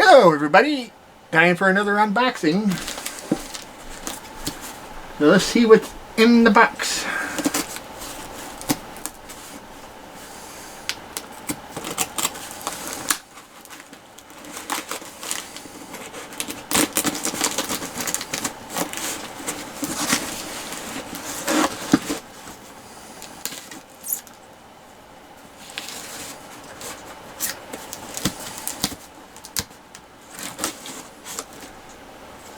Hello everybody, time for another unboxing. So let's see what's in the box.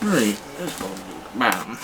Alright, this will be the bottom.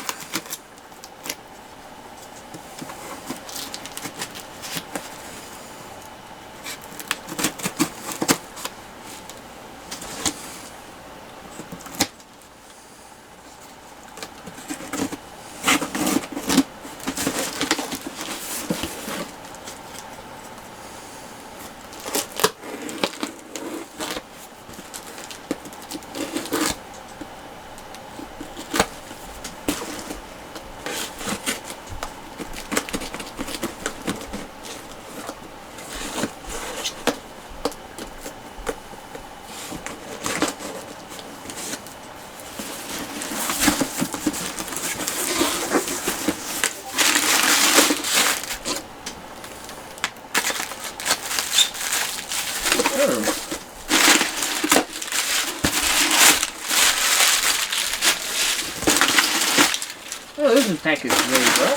Oh, this is packaged very well.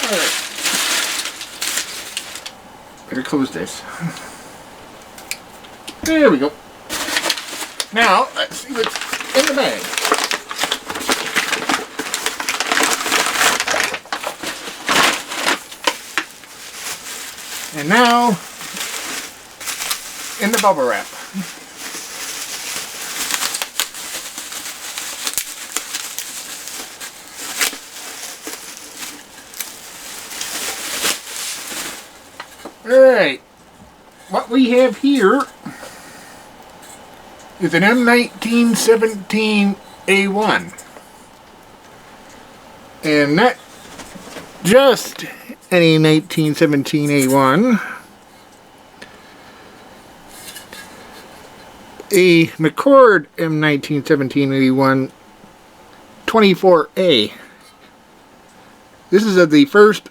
Alright. Better close this. There we go. Now, let's see what's in the bag. And now, in the bubble wrap. Alright, what we have here is an M1917A1. And not just any 1917A1. A McCord M1917A1 24A. This is of the first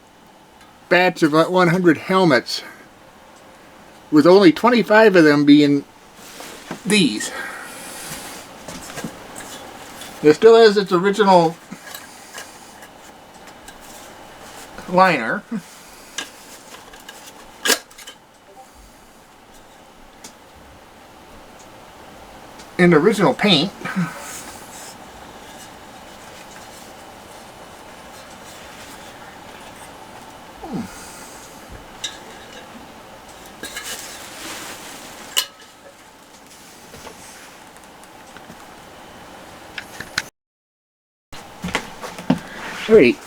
batch of 100 helmets, with only 25 of them being these. It still has its original liner. And original paint. Alright.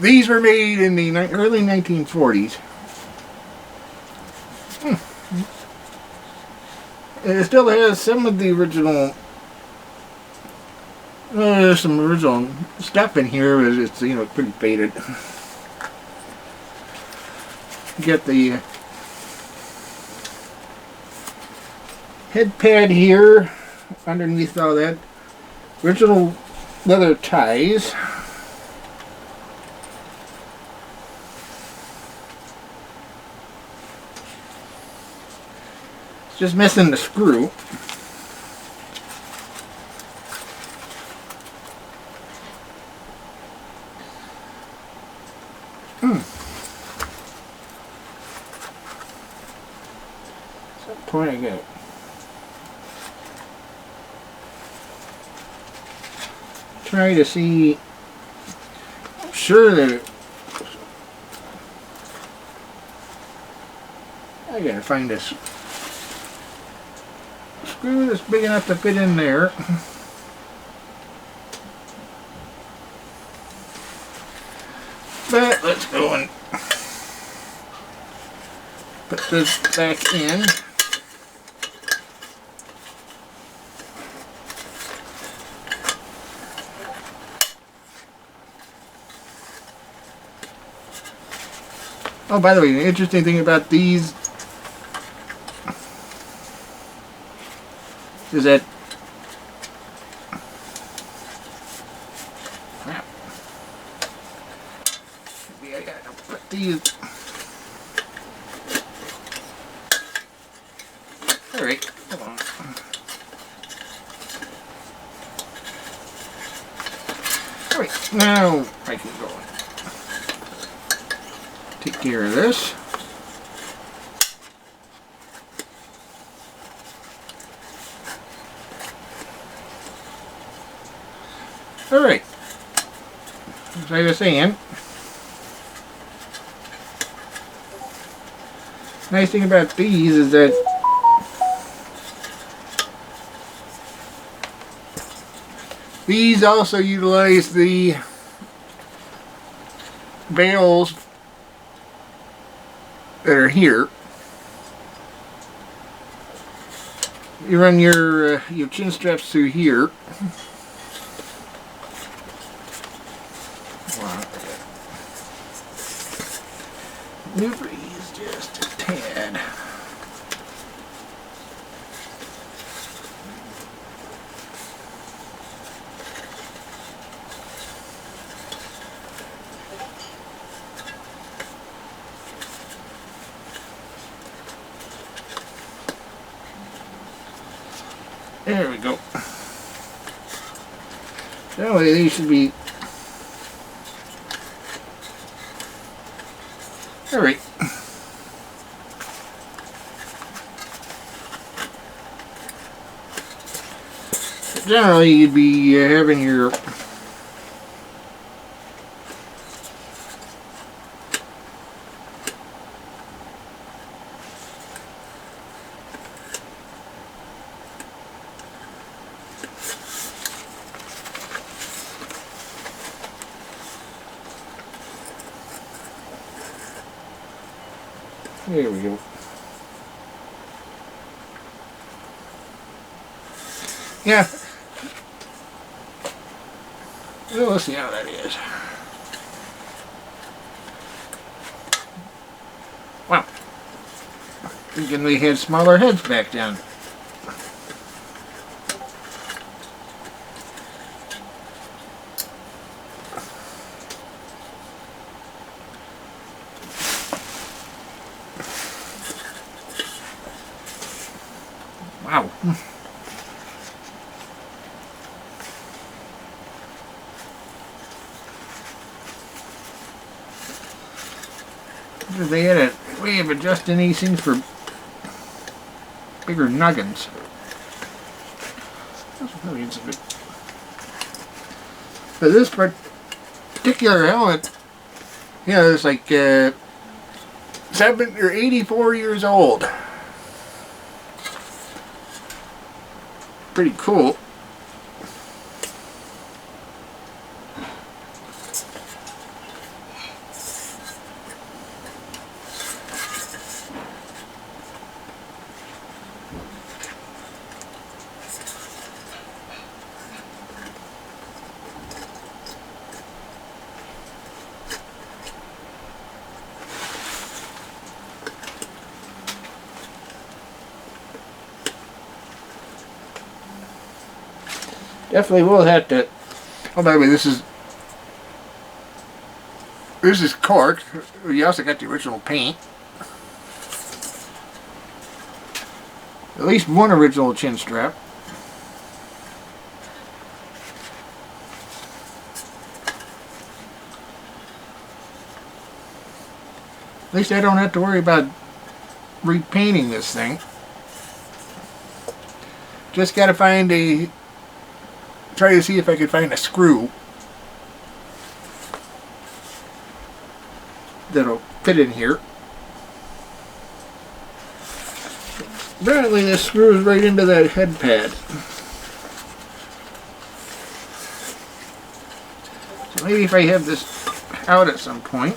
These were made in the early 1940s. And it still has some of the original, there's some original stuff in here, but it's, you know, pretty faded. You get the head pad here, underneath all that. Original leather ties. It's just missing the screw. So pointing it. Try to see. I'm sure that I gotta find this screw that's big enough to fit in there. But let's go and Put this back in. Oh, by the way, the interesting thing about these is that maybe I gotta put these. Alright, come on. Alright, now I can go in. Take care of this. Alright, as I was saying, nice thing about these is that these also utilize the bales that are here. You run your chin straps through here. Wow. New breeze just a tad. There we go. That way these should be alright. Generally you'd be having your there we go. Yeah. Well, let's see how that is. Wow. Thinking we had smaller heads back then. Wow. They had a way of adjusting these things for bigger nuggets. But this particular helmet, yeah, it's like 7 or 84 years old. Pretty cool. Definitely will have to. Oh, by the way, this is cork. You also got the original paint. At least one original chin strap. At least I don't have to worry about repainting this thing. Just gotta find try to see if I could find a screw that'll fit in here. Apparently this screws right into that head pad. So maybe if I have this out at some point.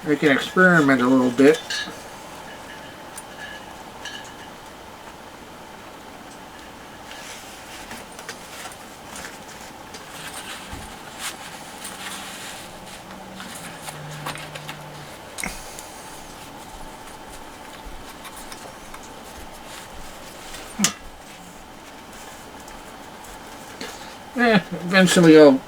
I can experiment a little bit. Eventually I'll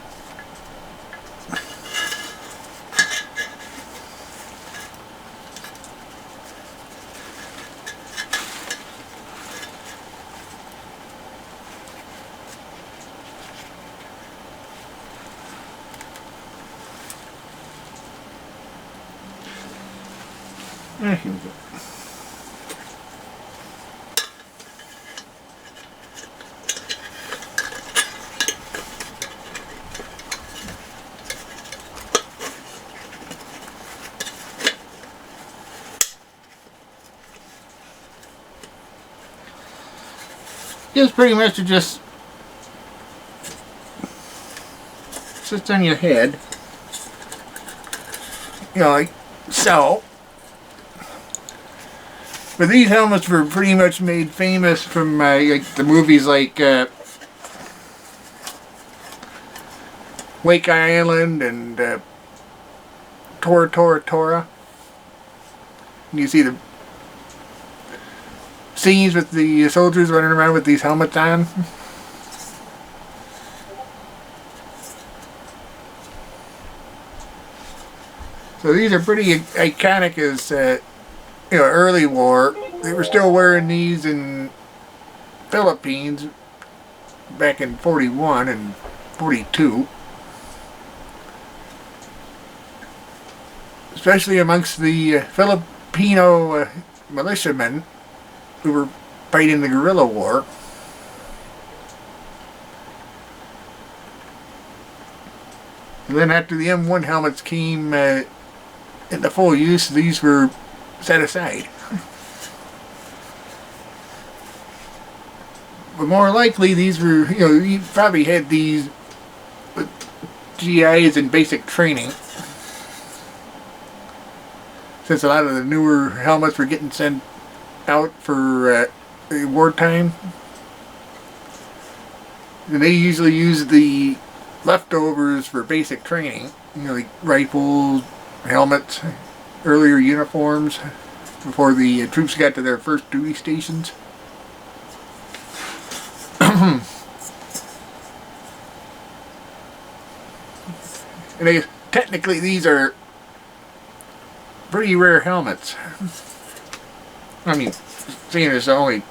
here we go. It's pretty much to just sits on your head, you know, like so. But these helmets were pretty much made famous from like the movies like Wake Island and Tora Tora Tora. And you see the scenes with the soldiers running around with these helmets on. So these are pretty iconic as you know, early war. They were still wearing these in Philippines back in 41 and 42. Especially amongst the Filipino militiamen who were fighting the guerrilla war. And then after the M1 helmets came into full use, these were set aside. But more likely these were, you know, you probably had these with GIs in basic training, since a lot of the newer helmets were getting sent out for wartime. And they usually use the leftovers for basic training, you know, like rifles, helmets, earlier uniforms before the troops got to their first duty stations. And technically these are pretty rare helmets. I mean, seeing there's only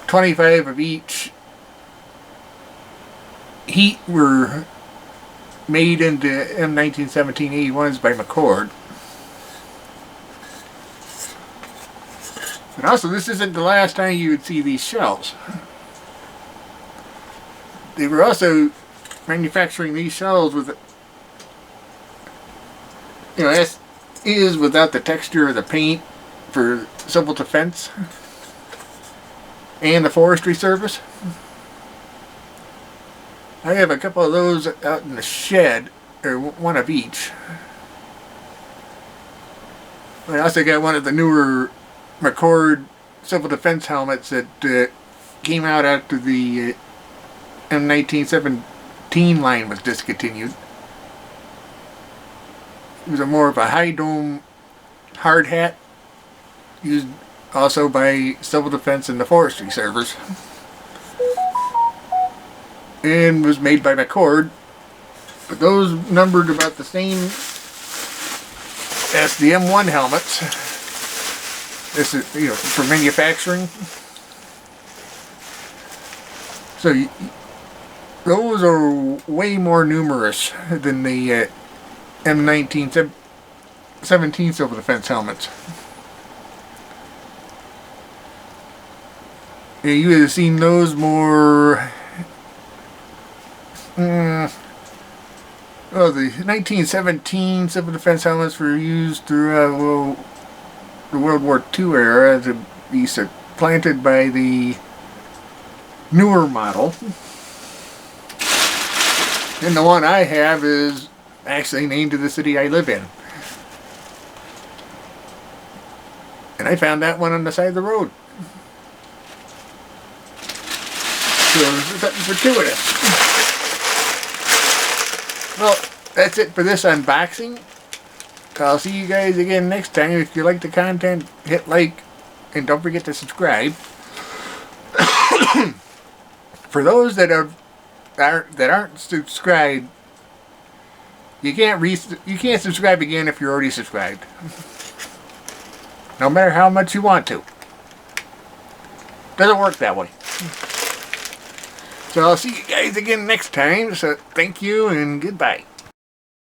25 of each heat were made into M1917A1s by McCord. And also, this isn't the last time you would see these shells. They were also manufacturing these shells with, you know, this is without the texture of the paint for civil defense and the forestry service. I have a couple of those out in the shed, or one of each. I also got one of the newer McCord civil defense helmets that came out after the M1917 line was discontinued. It was more of a high dome hard hat, used also by civil defense and the forestry service, and was made by McCord. But those numbered about the same as the M1 helmets. This is, you know, for manufacturing. So those are way more numerous than the M1917 civil defense helmets. Yeah, you would have seen those more. Oh, the 1917 civil defense helmets were used throughout the World War II era to be supplanted by the newer model. And the one I have is actually named to the city I live in. And I found that one on the side of the road. So there's something for two of us. Well, that's it for this unboxing. I'll see you guys again next time. If you like the content, hit like and don't forget to subscribe. For those that aren't subscribed, you can't subscribe again if you're already subscribed. No matter how much you want to. Doesn't work that way. So I'll see you guys again next time. So thank you and goodbye.